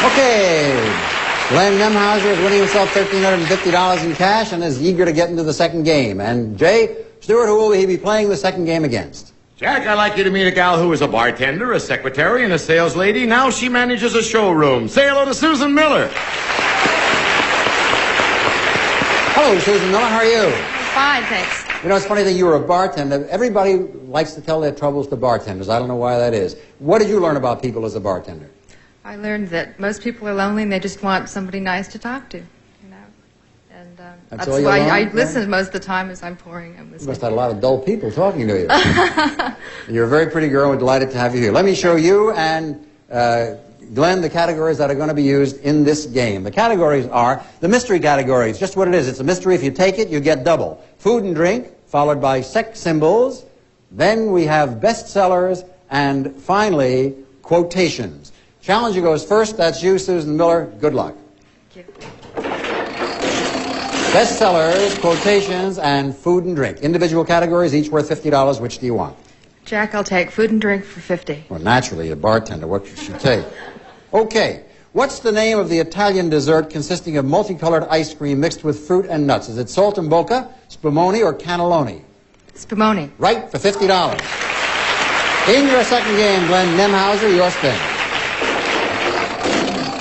Okay. Glenn Nemhauser is winning himself $1,350 in cash and is eager to get into the second game. And Jay Stewart, who will he be playing the second game against? Jack, I'd like you to meet a gal who was a bartender, a secretary, and a sales lady. Now she manages a showroom. Say hello to Susan Miller. Hello, Susan Miller. How are you? Fine, thanks. You know, it's funny that you were a bartender. Everybody likes to tell their troubles to bartenders. I don't know why that is. What did you learn about people as a bartender? I learned that most people are lonely and they just want somebody nice to talk to, you know. And that's why I listen most of the time as I'm pouring. I'm listening. You must have had a lot of dull people talking to you. You're a very pretty girl. We're delighted to have you here. Let me show you and Glenn the categories that are going to be used in this game. The categories are the mystery categories. Just what it is. It's a mystery. If you take it, you get double. Food and drink, followed by sex symbols. Then we have bestsellers, and finally, quotations. Challenger goes first. That's you, Susan Miller. Good luck. Thank you. Bestsellers, quotations, and food and drink. Individual categories, each worth $50. Which do you want? Jack, I'll take food and drink for $50. Well, naturally, a bartender. What should you take? Okay. What's the name of the Italian dessert consisting of multicolored ice cream mixed with fruit and nuts? Is it saltimbocca, spumoni, or cannelloni? Spumoni. Right, for $50. In your second game, Glenn Nemhauser, your spin.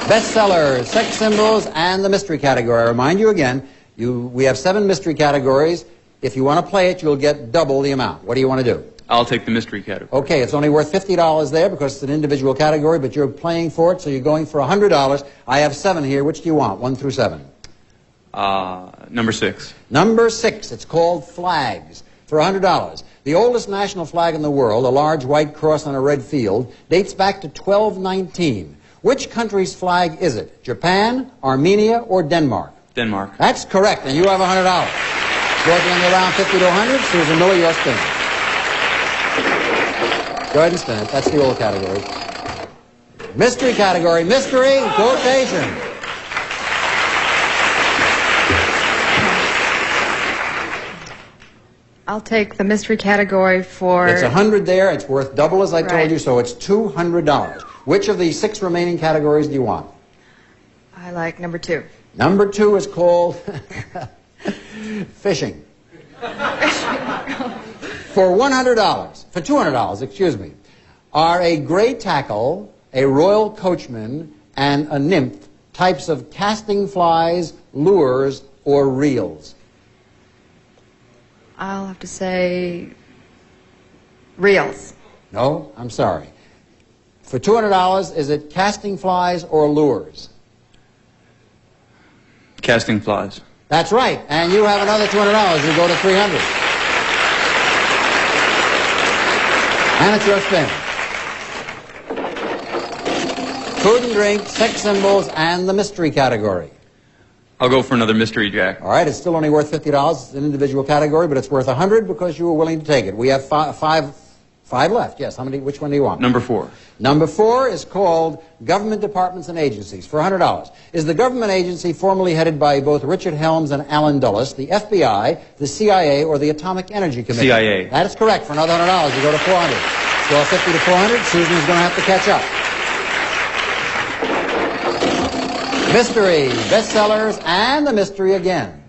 Bestsellers, sex symbols, and the mystery category. I remind you again, we have 7 mystery categories. If you want to play it, you'll get double the amount. What do you want to do? I'll take the mystery category. Okay, it's only worth $50 there because it's an individual category, but you're playing for it, so you're going for $100. I have 7 here. Which do you want, 1 through 7? Number 6. Number 6. It's called flags for $100. The oldest national flag in the world, a large white cross on a red field, dates back to 1219. Which country's flag is it? Japan, Armenia, or Denmark? Denmark. That's correct, and you have $100. Go at the end of the round, 50 to 100. Susan Miller, your spin. Go ahead and spin it. That's the old category. Mystery category. Mystery quotation. I'll take the mystery category for... It's 100 there. It's worth double, as I told you, so it's $200. Which of the 6 remaining categories do you want? I like number 2. Number 2 is called fishing. For $100, for $200, excuse me, are a gray tackle, a royal coachman, and a nymph types of casting flies, lures, or reels? I'll have to say reels. No, I'm sorry. For $200, is it casting flies or lures? Casting flies. That's right, and you have another $200. You go to $300. And it's your spin. Food and drink, sex symbols, and the mystery category. I'll go for another mystery, Jack. All right, it's still only worth $50. It's an individual category, but it's worth $100 because you were willing to take it. We have five left. Yes, how many? Which one do you want? Number 4. Number 4 is called Government Departments and Agencies for $100. Is the government agency formerly headed by both Richard Helms and Alan Dulles, the FBI, the CIA, or the Atomic Energy Commission? CIA. That is correct. For another $100, you go to $400. So 50 to 400, Susan is going to have to catch up. Mystery, bestsellers, and the mystery again.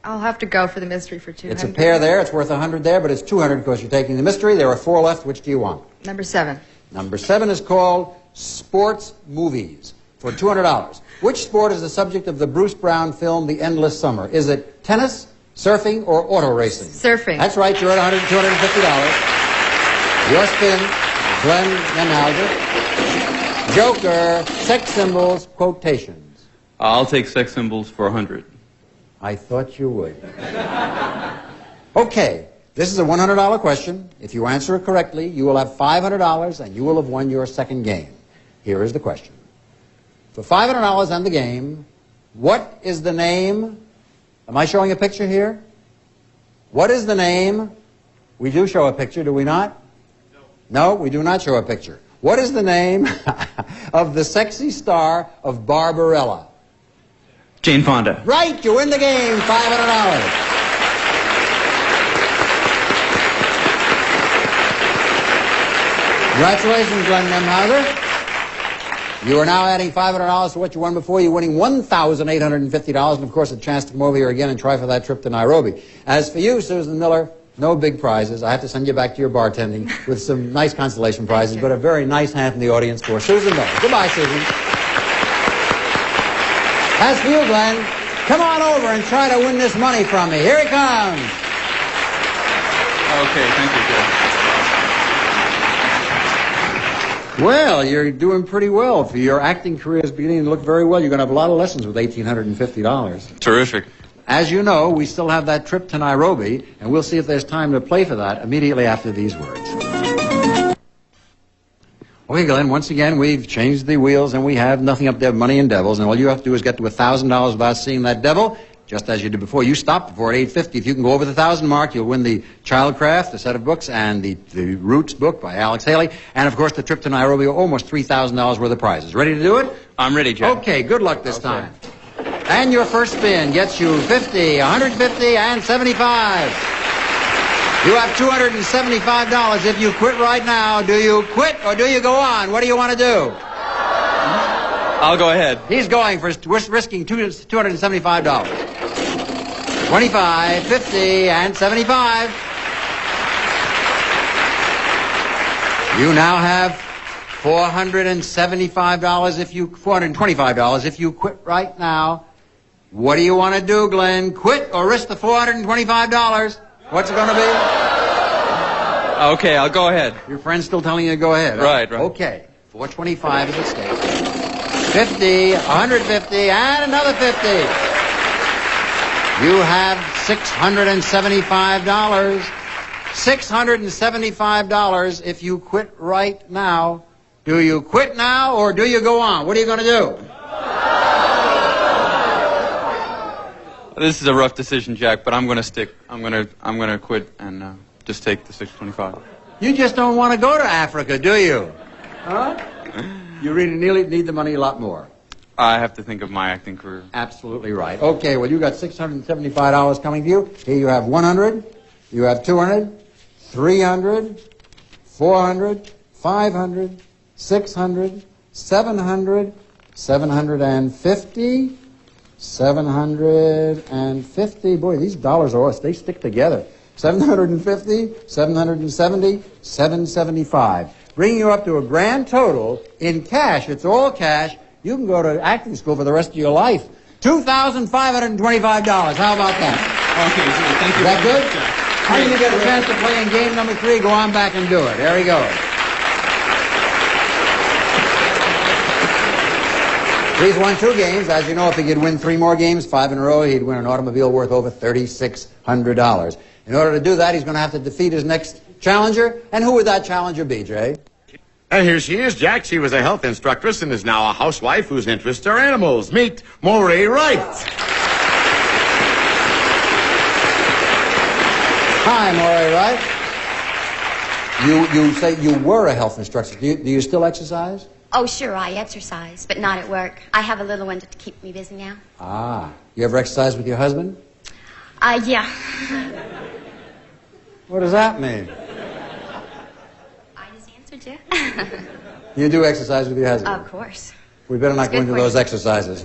I'll have to go for the mystery for $200. It's a pair there. It's worth $100 there, but it's $200 because you're taking the mystery. There are 4 left. Which do you want? Number 7. Number 7 is called Sports Movies for $200. Which sport is the subject of the Bruce Brown film The Endless Summer? Is it tennis, surfing, or auto racing? Surfing. That's right. You're at $250. Your spin, Glenn Nemhauser. Joker, sex symbols, quotations. I'll take sex symbols for $100. I thought you would. Okay, this is a $100 question. If you answer it correctly, you will have $500 and you will have won your second game. Here is the question. For $500 and the game, what is the name? Am I showing a picture here? What is the name? We do show a picture, do we not? No, we do not show a picture. What is the name of the sexy star of Barbarella? Jane Fonda. Right, you win the game, $500. Congratulations, Glenn Nemhauser. You are now adding $500 to what you won before. You're winning $1,850, and of course a chance to come over here again and try for that trip to Nairobi. As for you, Susan Miller, no big prizes. I have to send you back to your bartending with some nice consolation prizes, but a very nice hand from the audience for Susan Miller. Goodbye, Susan. As for you, Glenn, come on over and try to win this money from me. Here he comes. Okay, thank you, Joe. Well, you're doing pretty well. For your acting career is beginning to look very well. You're going to have a lot of lessons with $1,850. Terrific. As you know, we still have that trip to Nairobi, and we'll see if there's time to play for that immediately after these words. Okay, Glenn, once again, we've changed the wheels, and we have nothing up there but money and devils, and all you have to do is get to $1,000 without seeing that devil, just as you did before. You stopped before at $850. If you can go over the 1,000 mark, you'll win the Childcraft, the set of books, and the Roots book by Alex Haley, and, of course, the trip to Nairobi, almost $3,000 worth of prizes. Ready to do it? I'm ready, Jack. Okay, good luck this time. And your first spin gets you 50, 150, and 75. You have $275. If you quit right now, do you quit or do you go on? What do you want to do? I'll go ahead. He's going for risking $275. 25, 50, and 75. You now have $425 $425 if you quit right now. What do you want to do, Glenn? Quit or risk the $425? What's it going to be? Okay, I'll go ahead. Your friend's still telling you to go ahead. Right. Okay. $425 is at stake. 50, 150, and another 50. You have $675. $675 if you quit right now. Do you quit now or do you go on? What are you going to do? This is a rough decision, Jack, but I'm going to stick. I'm going to quit and just take the $625. You just don't want to go to Africa, do you? Huh? You really need the money a lot more. I have to think of my acting career. Absolutely right. Okay, well, you got $675 coming to you. Here you have 100, you have 200, 300, 400, 500, 600, 700, 750, 750. Boy, these dollars are, they stick together. 750, 770, 775. Bringing you up to a grand total in cash. It's all cash. You can go to acting school for the rest of your life. $2,525. How about that? Okay, thank you. Is that good? How do you get a chance to play in game number 3? Go on back and do it. There he goes. He's won 2 games. As you know, if he could win 3 more games, 5 in a row, he'd win an automobile worth over $3,600. In order to do that, he's going to have to defeat his next challenger. And who would that challenger be, Jay? And here she is, Jack. She was a health instructress and is now a housewife whose interests are animals. Meet Maury Wright. Hi, Maury Wright. You say you were a health instructor. Do you still exercise? Oh, sure, I exercise, but not at work. I have a little one to keep me busy now. Ah. You ever exercise with your husband? Yeah. What does that mean? I just answered you. You do exercise with your husband? Of course. We better not go into those exercises.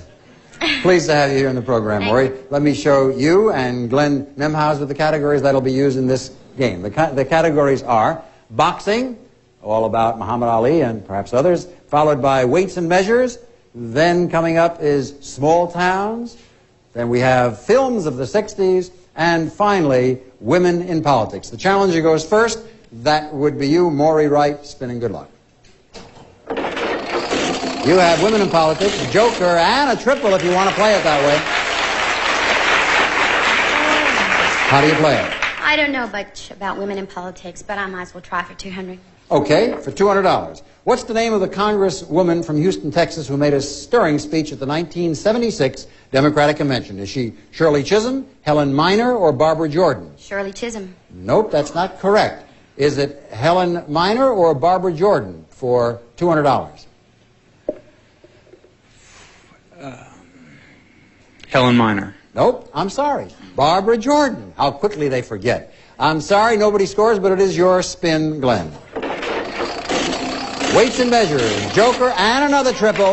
Pleased to have you here in the program, Maury. Let me show you and Glenn Nemhauser the categories that'll be used in this game. The categories are boxing, all about Muhammad Ali and perhaps others, followed by weights and measures. Then coming up is small towns. Then we have films of the 60s. And finally, women in politics. The challenger goes first. That would be you, Maury Wright. Spinning good luck. You have women in politics, joker, and a triple if you want to play it that way. How do you play it? I don't know much about women in politics, but I might as well try for $200. Okay, for $200. What's the name of the congresswoman from Houston, Texas, who made a stirring speech at the 1976 Democratic Convention? Is she Shirley Chisholm, Helen Minor, or Barbara Jordan? Shirley Chisholm. Nope, that's not correct. Is it Helen Minor or Barbara Jordan for $200? Helen Minor. Nope, I'm sorry. Barbara Jordan. How quickly they forget. I'm sorry, nobody scores, but it is your spin, Glenn. Weights and measures, joker, and another triple.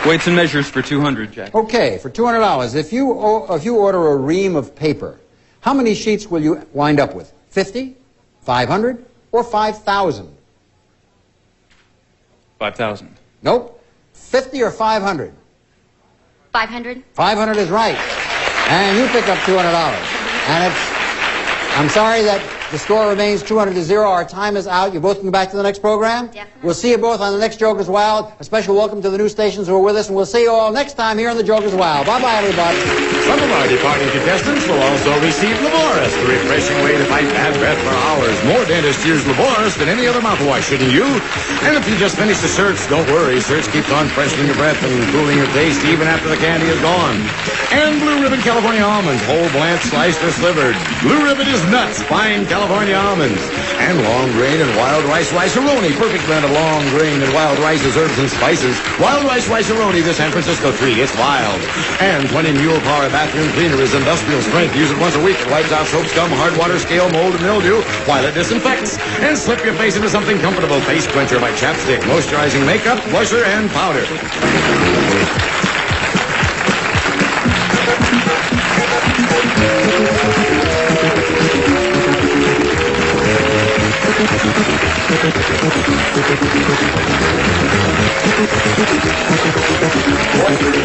Weights and measures for 200, Jack. Okay, for $200. If you order a ream of paper, how many sheets will you wind up with? 50, 500, or 5,000? 5,000. Nope. 50 or 500? 500? 500 is right. And you pick up $200. And I'm sorry that the score remains 200 to 0. Our time is out. You both can go back to the next program. Definitely. We'll see you both on the next Joker's Wild. A special welcome to the new stations who are with us, and we'll see you all next time here on the Joker's Wild. Bye-bye, everybody. Some of our departing contestants will also receive Laboris, the refreshing way to fight bad breath for hours. More dentists use Laboris than any other mouthwash, shouldn't you? And if you just finished the search, don't worry. Search keeps on freshening your breath and cooling your taste even after the candy is gone. And Blue Ribbon California almonds, whole, blanched, sliced, or slivered. Blue Ribbon is nuts, fine California almonds. And long grain and wild rice rice-a-roni, perfect blend of long grain and wild rices, herbs, and spices. Wild rice rice-a-roni, the San Francisco treat. It's wild. And 20 Mule Power bathroom cleaner is industrial strength. Use it once a week. It wipes out soap, scum, hard water, scale, mold, and mildew while it disinfects. And slip your face into something comfortable. Face cleanser by Chapstick, moisturizing makeup, blusher, and powder.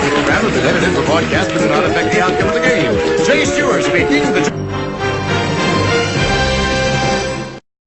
Program is edited for broadcast but do not affect the outcome of the game. Jay Stewart speaking.